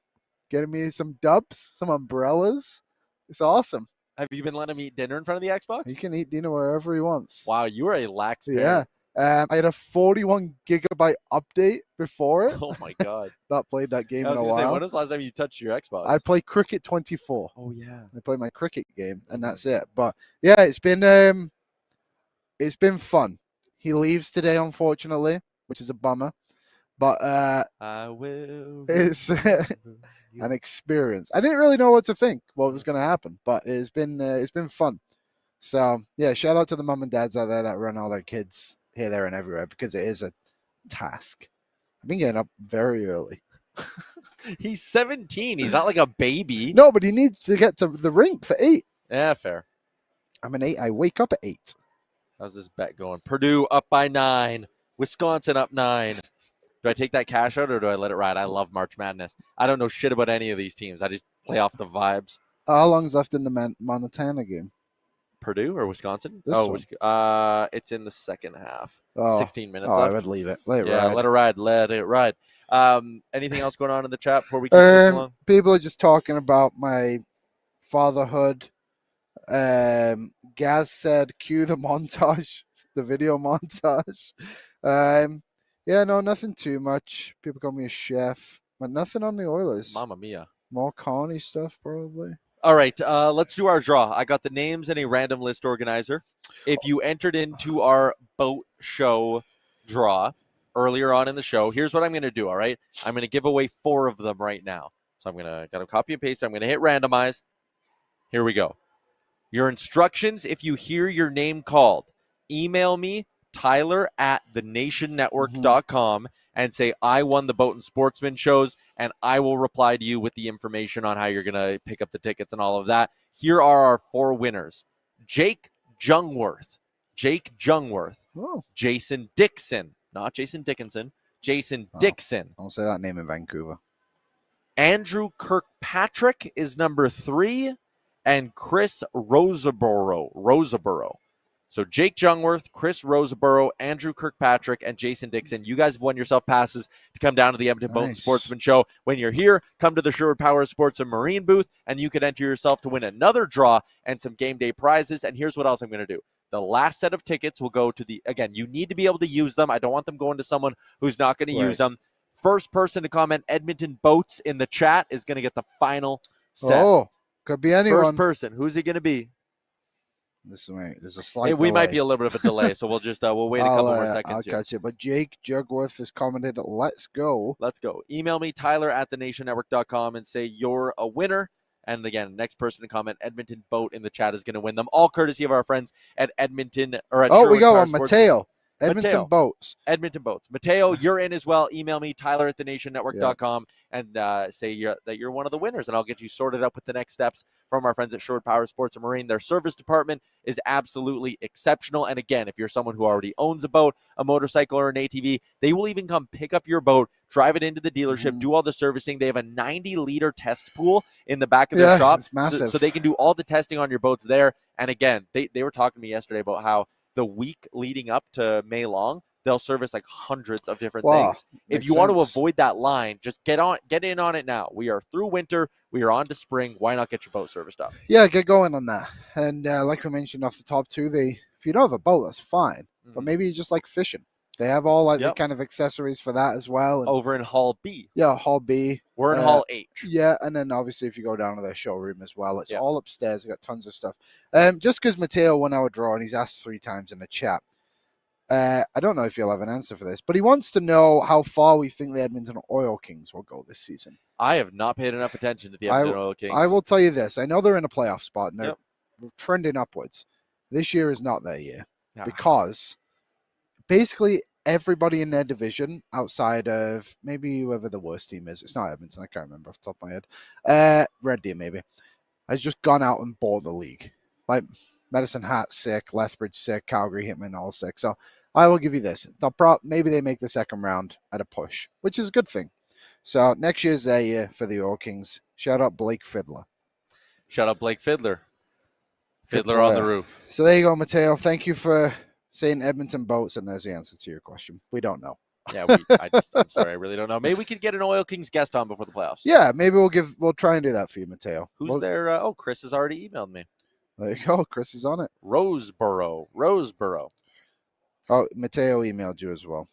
Getting me some dubs, some umbrellas. It's awesome. Have you been letting him eat dinner in front of the Xbox? He can eat dinner wherever he wants. Wow, you are a lax parent. Yeah. I had a 41 gigabyte update before it. Oh, my God. Not played that game in a while. while. When was the last time you touched your Xbox? I play Cricket 24. Oh, yeah. I play my cricket game, and that's it. But, yeah, it's been fun. He leaves today, unfortunately, which is a bummer. But it's an experience. I didn't really know what to think, what was going to happen, but it's been fun. So, yeah, shout out to the mom and dads out there that run all their kids here, there, and everywhere because it is a task. I've been getting up very early. He's 17. He's not like a baby. No, but he needs to get to the rink for 8. Yeah, fair. I'm an 8. I wake up at 8. How's this bet going? Purdue up by 9. Wisconsin up 9. Do I take that cash out or do I let it ride? I love March Madness. I don't know shit about any of these teams. I just play off the vibes. How long's left in the Montana game? Purdue or Wisconsin? It's in the second half. 16 minutes left. I would leave it. Let it ride. Let it ride. Let it ride. Anything else going on in the chat before we keep moving along? People are just talking about my fatherhood. Gaz said, cue the montage, the video montage. Yeah, no, nothing too much. People call me a chef, but nothing on the Oilers. Mamma mia. More Connie stuff, probably. All right, let's do our draw. I got the names and a random list organizer. If you entered into our boat show draw earlier on in the show, here's what I'm going to do, all right? I'm going to give away 4 of them right now. So I'm going to copy and paste. I'm going to hit randomize. Here we go. Your instructions, if you hear your name called, email me, Tyler@thenationnetwork.com and say, I won the Boat and Sportsman shows, and I will reply to you with the information on how you're going to pick up the tickets and all of that. Here are our 4 winners. Jake Jungworth. Jake Jungworth, Oh, Jason Dixon, not Jason Dickinson, Jason Dixon. I'll say that name in Vancouver. Andrew Kirkpatrick is number 3, and Chris Roseborough. So Jake Jungworth, Chris Roseborough, Andrew Kirkpatrick, and Jason Dixon. You guys have won yourself passes to come down to the Edmonton Bone Sportsman Show. When you're here, come to the Sherwood Powersports Marine booth, and you can enter yourself to win another draw and some game day prizes. And here's what else I'm going to do. The last set of tickets will go to again, you need to be able to use them. I don't want them going to someone who's not going to use them. First person to comment Edmonton Boats in the chat is going to get the final set. Oh, could be anyone. First person. Who's it going to be? There's a slight We delay. might be a little bit of a delay, so we'll just we'll wait a couple more seconds I'll here. catch it. But Jake Jugworth has commented, let's go. Let's go. Email me, Tyler@thenationnetwork.com, and say you're a winner. And again, next person to comment Edmonton Boat in the chat is going to win them, all courtesy of our friends at Edmonton or at We got one, Powersports. Mateo. Edmonton Boats. Edmonton Boats. Mateo, you're in as well. Email me, Tyler@thenationnetwork.com, and say that you're one of the winners, and I'll get you sorted up with the next steps from our friends at Sherwood Powersports Marine. Their service department is absolutely exceptional. And again, if you're someone who already owns a boat, a motorcycle, or an ATV, they will even come pick up your boat, drive it into the dealership, do all the servicing. They have a 90-liter test pool in the back of their shop. It's massive. So they can do all the testing on your boats there. And again, they were talking to me yesterday about how the week leading up to May Long, they'll service like hundreds of different things. If you want to avoid that line, just get in on it now. We are through winter. We are on to spring. Why not get your boat serviced up? Yeah, get going on that. And like we mentioned off the top too, if you don't have a boat, that's fine. But maybe you just like fishing. They have all the kind of accessories for that as well. And, over in Hall B. Yeah, Hall B. We're in Hall H. Yeah, and then obviously if you go down to their showroom as well, it's all upstairs. They've got tons of stuff. Just because Mateo won our draw and he's asked 3 times in the chat, I don't know if you'll have an answer for this, but he wants to know how far we think the Edmonton Oil Kings will go this season. I have not paid enough attention to the Edmonton Oil Kings. I will tell you this. I know they're in a playoff spot and they're trending upwards. This year is not their year because basically everybody in their division outside of maybe whoever the worst team is, it's not Edmonton, I can't remember off the top of my head, Red Deer maybe, has just gone out and bought the league. Like Medicine Hat sick, Lethbridge sick, Calgary Hitmen all sick. So I will give you this. Maybe they make the second round at a push, which is a good thing. So next year's their year for the Oil Kings. Shout out Blake Fiddler. Shout out Blake Fiddler. Fiddler on the roof. So there you go, Mateo. Thank you for saying Edmonton Boats, and there's the answer to your question. We don't know. Yeah, I'm sorry, I really don't know. Maybe we could get an Oil Kings guest on before the playoffs. Yeah, maybe we'll try and do that for you, Mateo. Who's there? Chris has already emailed me. There you go. Chris is on it. Roseborough. Oh, Mateo emailed you as well.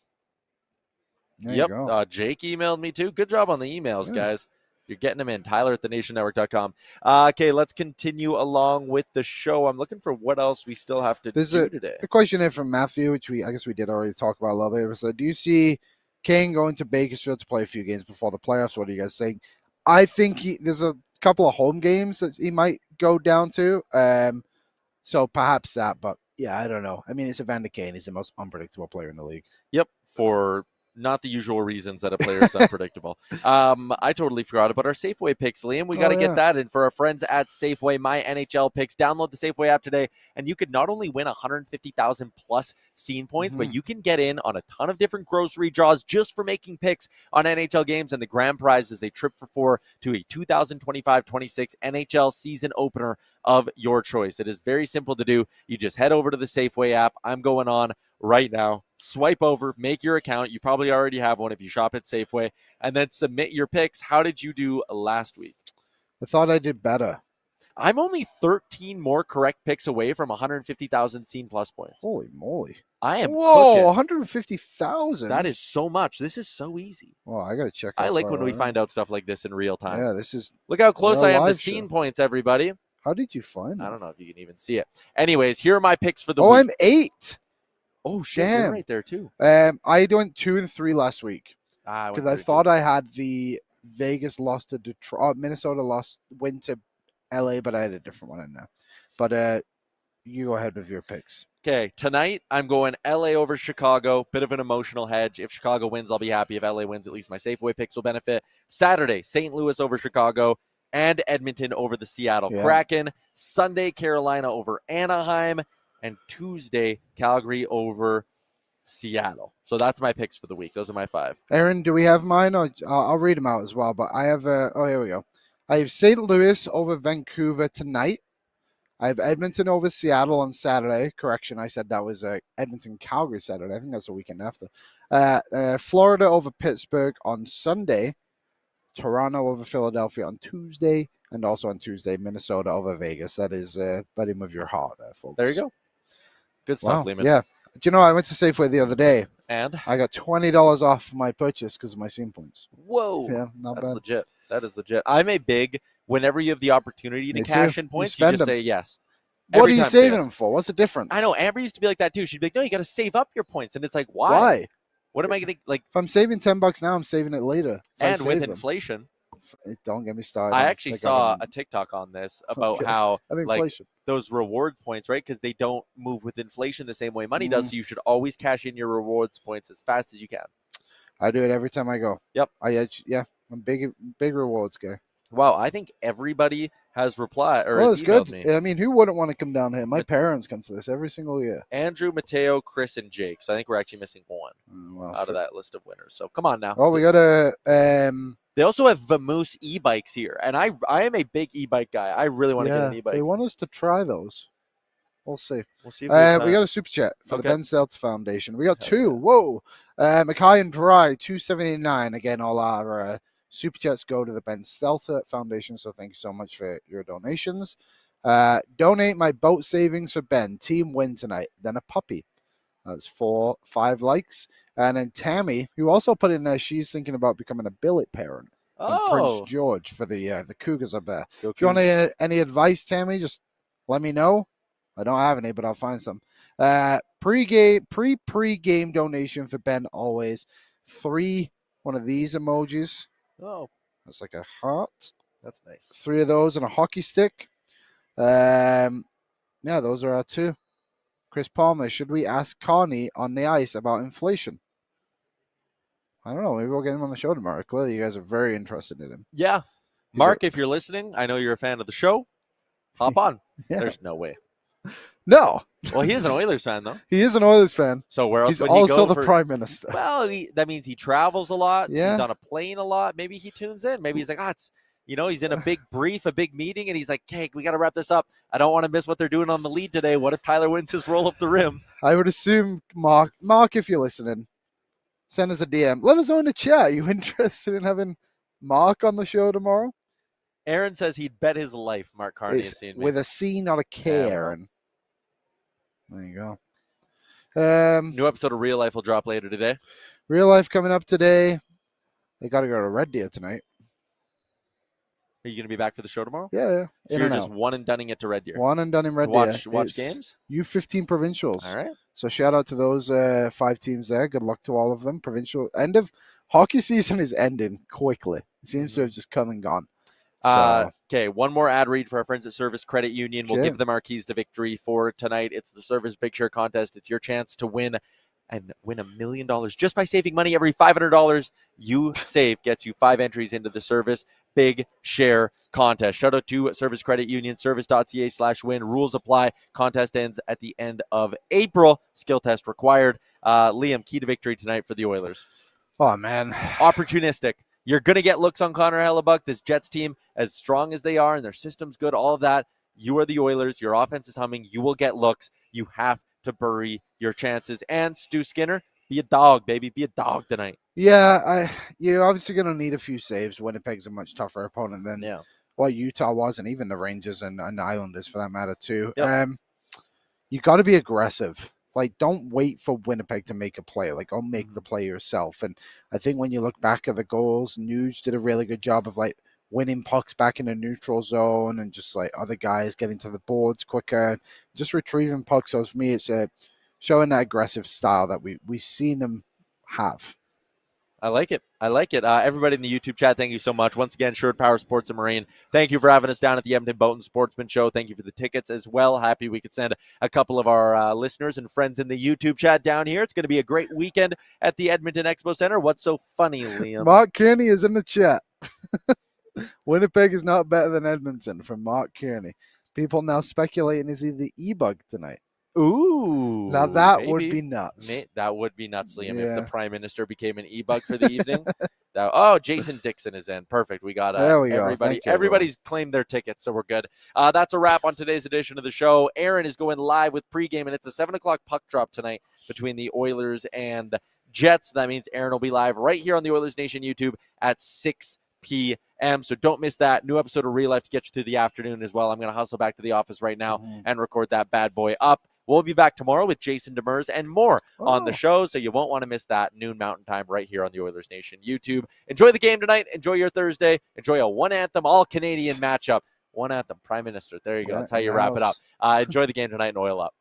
There you go. Jake emailed me too. Good job on the emails, guys. You're getting them in. Tyler@thenationnetwork.com. Okay, let's continue along with the show. I'm looking for what else we still have to do today. A question here from Matthew, which I guess we did already talk about a little bit. So, do you see Kane going to Bakersfield to play a few games before the playoffs? What are you guys saying? I think there's a couple of home games that he might go down to. So perhaps that, but yeah, I don't know. I mean, it's Evander Kane. He's the most unpredictable player in the league. Yep, for not the usual reasons that a player is unpredictable. I totally forgot about our Safeway picks, Liam. We got to get that in for our friends at Safeway. My NHL picks. Download the Safeway app today, and you could not only win 150,000 plus scene points, but you can get in on a ton of different grocery draws just for making picks on NHL games. And the grand prize is a trip for 4 to a 2025-26 NHL season opener of your choice. It is very simple to do. You just head over to the Safeway app. I'm going on right now. Swipe over, make your account. You probably already have one if you shop at Safeway, and then submit your picks. How did you do last week? I thought I did better. I'm only 13 more correct picks away from 150,000 scene plus points. Holy moly. I am cooking. 150,000. That is so much. This is so easy. Well, I got to check. I like when we find out stuff like this in real time. Yeah, this is. Look how close I am to scene points, everybody. How did you find that? I don't know if you can even see it. Anyways, here are my picks for the week. I'm 8. Oh, shit. Damn. You're right there, too. I went 2 and 3 last week. Because I thought I had the Vegas loss to Detroit. Minnesota win to LA, but I had a different one in there. But you go ahead with your picks. Okay, tonight I'm going LA over Chicago. Bit of an emotional hedge. If Chicago wins, I'll be happy. If LA wins, at least my Safeway picks will benefit. Saturday, St. Louis over Chicago and Edmonton over the Seattle Kraken. Sunday, Carolina over Anaheim. and Tuesday, Calgary over Seattle. So that's my picks for the week. Those are my 5. Aaron, do we have mine? I'll read them out as well. But I have, here we go. I have St. Louis over Vancouver tonight. I have Edmonton over Seattle on Saturday. Correction, I said that was Edmonton Calgary Saturday. I think that's the weekend after. Florida over Pittsburgh on Sunday. Toronto over Philadelphia on Tuesday. And also on Tuesday, Minnesota over Vegas. That is betting with your heart there, folks. There you go. Good stuff, Wow. Lehman. Yeah. Do you know, I went to Safeway the other day. And? I got $20 off my purchase because of my scene points. Whoa. Yeah, not That's bad. legit. That is legit. I'm a big, whenever you have the opportunity to Me cash too. in You points, you spend just them. say yes. What Every are you time, saving yes. them for? What's the difference? I know. Amber used to be like that too. She'd be like, no, you got to save up your points. And it's like, why? Why? What am I going to, like, If I'm saving $10 now, I'm saving it later. If I and save with them. inflation. Don't get me started. I on actually the saw government. a TikTok on this about Okay. how, And like, inflation. those reward points, right? Because they don't move with inflation the same way money does. So you should always cash in your rewards points as fast as you can. I do it every time I go. Yep. I'm big rewards guy. Wow, I think everybody has replied or Well, has it's emailed good. me. I mean, who wouldn't want to come down here? My parents come to this every single year. Andrew, Mateo, Chris, and Jake. So I think we're actually missing one Well, out of that list of winners. So come on now. Oh, we got a. They also have Vamoose e-bikes here, and I am a big e-bike guy. I really want to get an e-bike. They want us to try those. We'll see. We'll see. If We got a super chat for Okay. the Ben Seltz Foundation. We got Hell 2. yeah. Whoa. Mackay and Dry, $2.79. Again, all our super chats go to the Ben Seltzer Foundation. So thank you so much for your donations. Donate my boat savings for Ben. Team win tonight. Then a puppy. That's 5 likes. And then Tammy, who also put in there, she's thinking about becoming a billet parent. And Prince George for the Cougars up there. Go If you want Cougars. any advice, Tammy, just let me know. I don't have any, but I'll find some. Pre-game donation for Ben always. 3 one of these emojis. Oh, That's like a heart. that's nice. 3 of those and a hockey stick. Yeah, those are our 2. Chris Palmer, should we ask Carney on the ice about inflation? I don't know. Maybe we'll get him on the show tomorrow. Clearly, you guys are very interested in him. Yeah. Mark, if you're listening, I know you're a fan of the show. Hop on. Yeah. There's no way. No. Well, he is an Oilers fan, though. He is an Oilers fan. So where else He's would he also go the for... prime minister. Well, that means he travels a lot. Yeah. He's on a plane a lot. Maybe he tunes in. Maybe he's like, it's, he's in a big brief, a big meeting, and he's like, okay, we got to wrap this up. I don't want to miss what they're doing on the lead today. What if Tyler wins his roll up the rim? I would assume, Mark, if you're listening, send us a DM. Let us know in the chat. Are you interested in having Mark on the show tomorrow? Aaron says he'd bet his life Mark Carney has seen me. With a C, not a K, Yeah, well. Aaron. There you go. New episode of Real Life will drop later today. Real life coming up today. They got to go to Red Deer tonight. Are you going to be back for the show tomorrow? Yeah. So In you're and just out. one and dunning it to Red Deer. One and done in Red Deer. Watch It's games? U15 provincials. All right. So shout out to those 5 teams there. Good luck to all of them. Provincial end of hockey season is ending quickly. It seems to have just come and gone. So, Okay, one more ad read for our friends at Service Credit Union. We'll Okay. give them our keys to victory for tonight. It's the Service Big Share Contest. It's your chance to win $1 million just by saving money. Every $500 you save gets you 5 entries into the Service Big Share Contest. Shout out to Service Credit Union, service.ca/win. Rules apply. Contest ends at the end of April. Skill test required. Liam, key to victory tonight for the Oilers. oh, man. Opportunistic. You're going to get looks on Connor Hellebuck. This Jets team, as strong as they are, and their system's good, all of that, you are the Oilers. Your offense is humming. You will get looks. You have to bury your chances. And Stu Skinner, be a dog, baby. Be a dog tonight. Yeah, you're obviously going to need a few saves. Winnipeg's a much tougher opponent than what Utah was, and even the Rangers and Islanders for that matter too. Yep. You got to be aggressive. Like, don't wait for Winnipeg to make a play. Like, go make the play yourself. And I think when you look back at the goals, Nuge did a really good job of, like, winning pucks back in the neutral zone and just, like, other guys getting to the boards quicker. Just retrieving pucks. So, for me, it's showing that aggressive style that we've seen them have. I like it. Everybody in the YouTube chat, thank you so much. Once again, Sherwood Powersports Marine, thank you for having us down at the Edmonton Boat and Sportsman Show. Thank you for the tickets as well. Happy we could send a couple of our listeners and friends in the YouTube chat down here. It's going to be a great weekend at the Edmonton Expo Center. What's so funny, Liam? Mark Kearney is in the chat. Winnipeg is not better than Edmonton from Mark Kearney. People now speculating, is he the e-bug tonight? Ooh. Now that would maybe. be nuts. That would be nuts, Liam, if Yeah. the Prime Minister became an e-bug for the evening. Jason Dixon is in. Perfect. We got There we go. everybody. Thank you, Everybody's claimed their tickets, so we're good. That's a wrap on today's edition of the show. Aaron is going live with pregame, and it's a 7 o'clock puck drop tonight between the Oilers and Jets. That means Aaron will be live right here on the Oilers Nation YouTube at 6 p.m. So don't miss that. New episode of Real Life to get you through the afternoon as well. I'm going to hustle back to the office right now and record that bad boy up. We'll be back tomorrow with Jason Demers and more on the show, so you won't want to miss that noon Mountain Time right here on the Oilers Nation YouTube. Enjoy the game tonight. Enjoy your Thursday. Enjoy a one anthem all-Canadian matchup. One anthem, Prime Minister. There you go. That's how you wrap it up. Enjoy the game tonight and oil up.